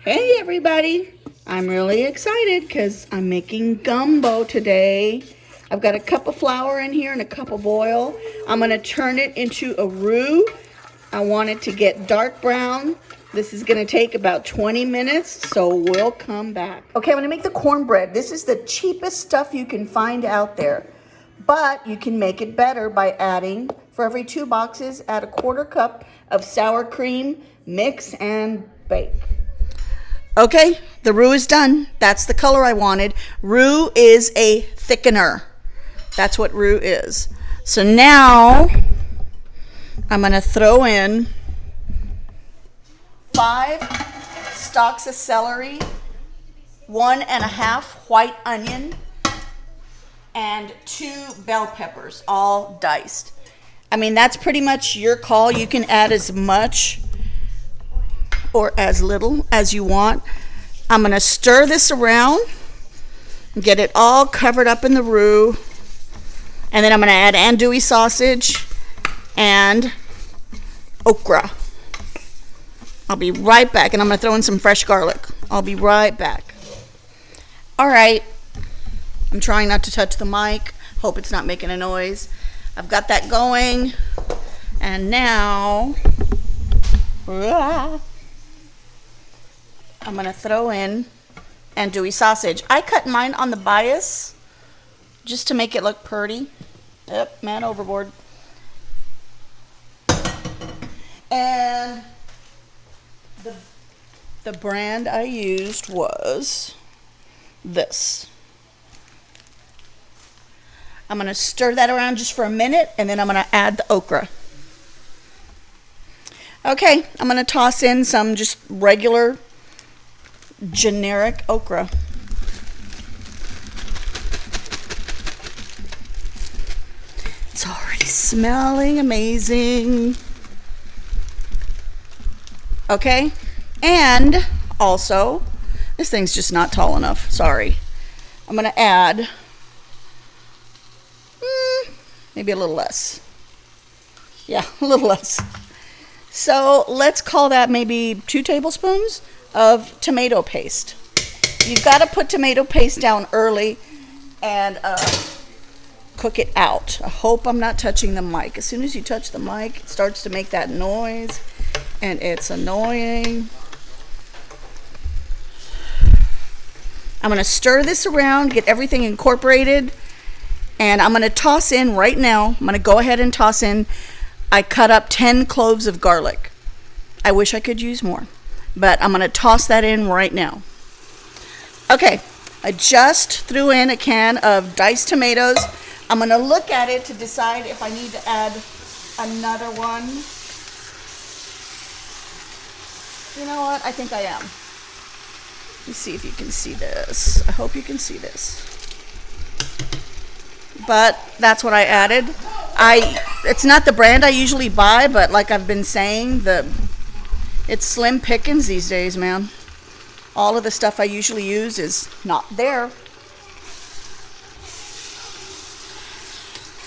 Hey everybody! I'm really excited because I'm making gumbo today. I've got a cup of flour in here and a cup of oil. I'm going to turn it into a roux. I want it to get dark brown. This is going to take about 20 minutes, so we'll come back. Okay, I'm going to make the cornbread. This is the cheapest stuff you can find out there, but you can make it better by adding, for every 2 boxes, add a 1/4 cup of sour cream, mix and bake. Okay, the roux is done. That's the color I wanted. Roux is a thickener. That's what roux is. So now I'm going to throw in 5 stalks of celery, 1½ white onion, and 2 bell peppers, all diced. I mean, that's pretty much your call. You can add as much or as little as you want. I'm going to stir this around and get it all covered up in the roux. And then I'm going to add andouille sausage and okra. I'll be right back, and I'm going to throw in some fresh garlic. I'll be right back. All right. I'm trying not to touch the mic. Hope it's not making a noise. I've got that going. And now I'm going to throw in andouille sausage. I cut mine on the bias just to make it look pretty. Yep, man overboard. And the brand I used was this. I'm going to stir that around just for a minute, and then I'm going to add the okra. Okay, I'm going to toss in some just regular generic okra. It's already smelling amazing. Okay, and also, this thing's just not tall enough. Sorry. I'm going to add maybe a little less. Yeah, a little less. So let's call that maybe 2 tablespoons of tomato paste. You've got to put tomato paste down early and cook it out. I hope I'm not touching the mic. As soon as you touch the mic, it starts to make that noise, and it's annoying. I'm going to stir this around, get everything incorporated, and I'm going to toss in right now. I'm going to go ahead and toss in, I cut up 10 cloves of garlic. I wish I could use more, but I'm going to toss that in right now. Okay, I just threw in a can of diced tomatoes. I'm going to look at it to decide if I need to add another one. You know what? I think I am. Let me see if you can see this. I hope you can see this. But that's what I added. It's not the brand I usually buy, but like I've been saying, it's slim pickings these days, man. All of the stuff I usually use is not there.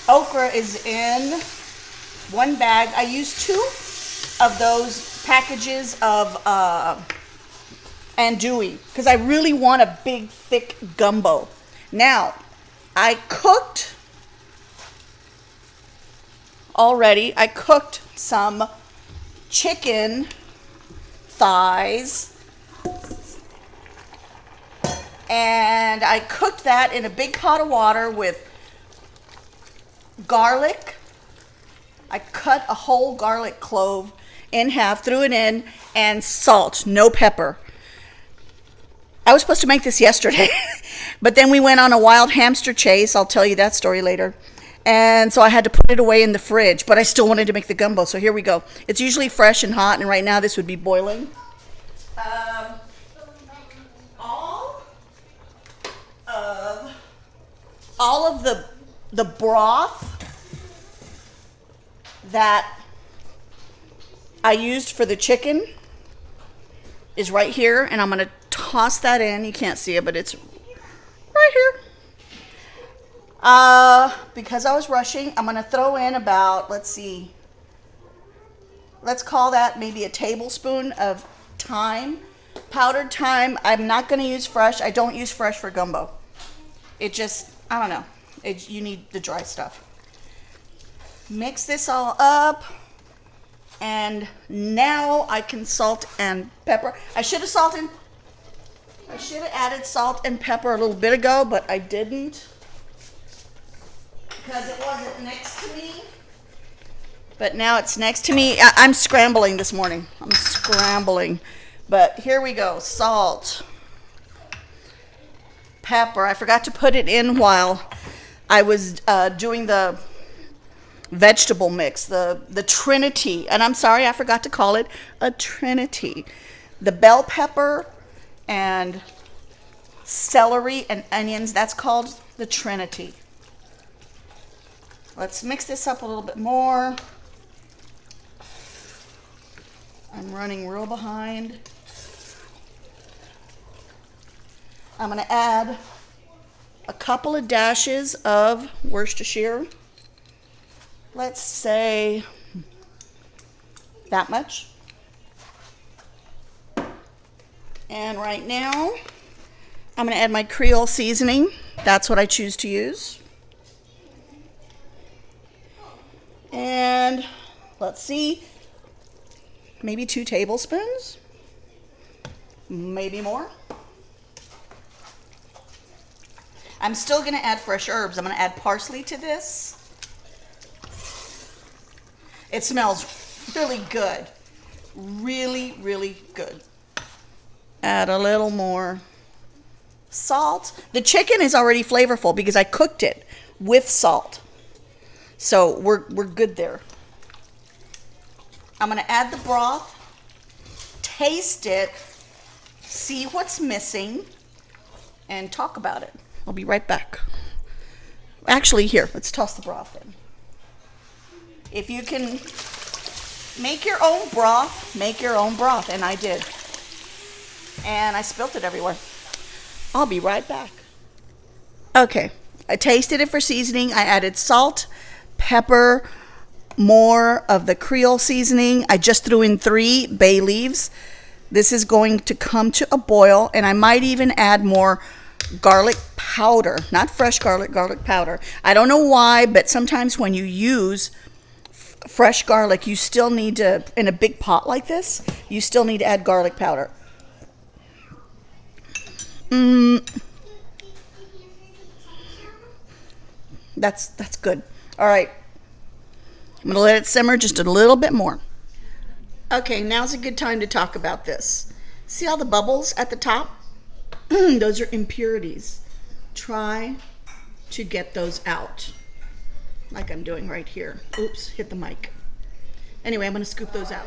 Okra is in 1 bag. I used 2 of those packages of andouille because I really want a big, thick gumbo. Now, I cooked already. I cooked some chicken thighs, and I cooked that in a big pot of water with garlic. I cut a whole garlic clove in half, threw it in, and salt, no pepper. I was supposed to make this yesterday, but then we went on a wild hamster chase. I'll tell you that story later. And so I had to put it away in the fridge, but I still wanted to make the gumbo, so here we go. It's usually fresh and hot, and right now this would be boiling. All of the broth that I used for the chicken is right here, and I'm going to toss that in. You can't see it, but it's right here. Because I was rushing, I'm going to throw in about, let's call that maybe a tablespoon of thyme. Powdered thyme, I'm not going to use fresh. I don't use fresh for gumbo. It just, I don't know. You need the dry stuff. Mix this all up. And now I can salt and pepper. I should have added salt and pepper a little bit ago, but I didn't because it wasn't next to me. But now it's next to me. I'm scrambling this morning. I'm scrambling. But here we go. Salt, pepper. I forgot to put it in while I was doing the vegetable mix, the Trinity. And I'm sorry, I forgot to call it a Trinity. The bell pepper and celery and onions, that's called the Trinity. Let's mix this up a little bit more. I'm running real behind. I'm going to add a couple of dashes of Worcestershire. Let's say that much. And right now, I'm going to add my Creole seasoning. That's what I choose to use. And let's see, maybe 2 tablespoons, maybe more. I'm still going to add fresh herbs. I'm going to add parsley to this. It smells really good. Really, really good. Add a little more salt. The chicken is already flavorful because I cooked it with salt. So we're good there. I'm going to add the broth, taste it, see what's missing, and talk about it. I'll be right back. Actually, here, let's toss the broth in. If you can make your own broth, make your own broth, and I did. And I spilt it everywhere. I'll be right back. Okay, I tasted it for seasoning. I added salt, pepper, more of the Creole seasoning. I just threw in 3 bay leaves. This is going to come to a boil, and I might even add more garlic powder, not fresh garlic, garlic powder. I don't know why, but sometimes when you use fresh garlic, you still need to, in a big pot like this, you still need to add garlic powder. That's good. All right. I'm going to let it simmer just a little bit more. Okay, now's a good time to talk about this. See all the bubbles at the top? Those are impurities. Try to get those out, like I'm doing right here. Oops, hit the mic. Anyway, I'm going to scoop those out.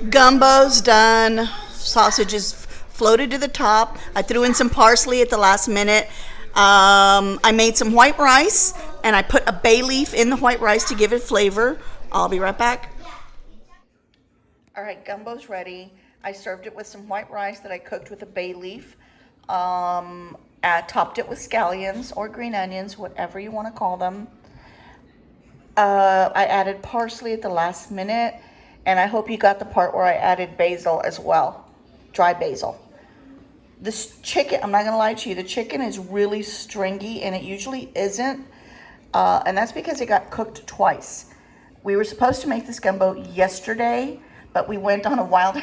Gumbo's done. Sausage is floated to the top. I threw in some parsley at the last minute. I made some white rice, and I put a bay leaf in the white rice to give it flavor. I'll be right back. All right, gumbo's ready. I served it with some white rice that I cooked with a bay leaf. I topped it with scallions or green onions, whatever you want to call them. I added parsley at the last minute, and I hope you got the part where I added basil as well, dry basil. This chicken, I'm not going to lie to you, the chicken is really stringy, and it usually isn't, and that's because it got cooked twice. We were supposed to make this gumbo yesterday, but we went on a wild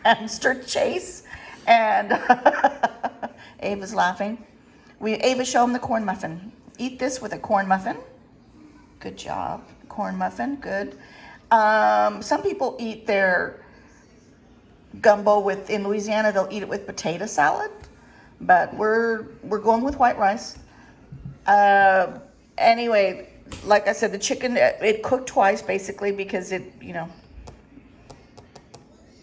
hamster chase, and Ava's laughing. Ava, show him the corn muffin. Eat this with a corn muffin. Good job. Corn muffin, good. Some people eat their gumbo in Louisiana, they'll eat it with potato salad, but we're going with white rice. Anyway, like I said, the chicken, it cooked twice basically because it,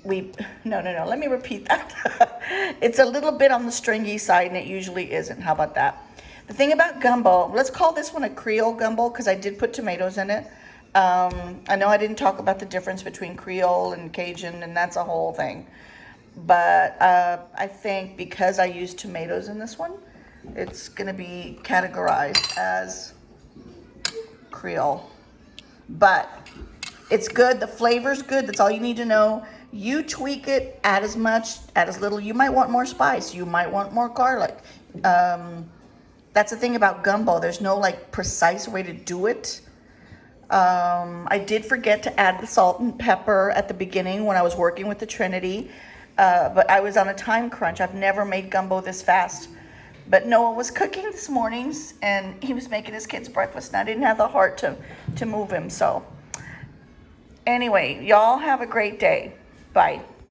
let me repeat that. It's a little bit on the stringy side, and it usually isn't. How about that? The thing about gumbo, let's call this one a Creole gumbo because I did put tomatoes in it. I know I didn't talk about the difference between Creole and Cajun, and that's a whole thing. But I think because I used tomatoes in this one, it's going to be categorized as Creole. But it's good. The flavor's good. That's all you need to know. You tweak it, add as much, add as little. You might want more spice. You might want more garlic. That's the thing about gumbo. There's no like precise way to do it. I did forget to add the salt and pepper at the beginning when I was working with the Trinity, but I was on a time crunch. I've never made gumbo this fast. But Noah was cooking this morning, and he was making his kids breakfast, and I didn't have the heart to move him. So anyway, y'all have a great day. Bye.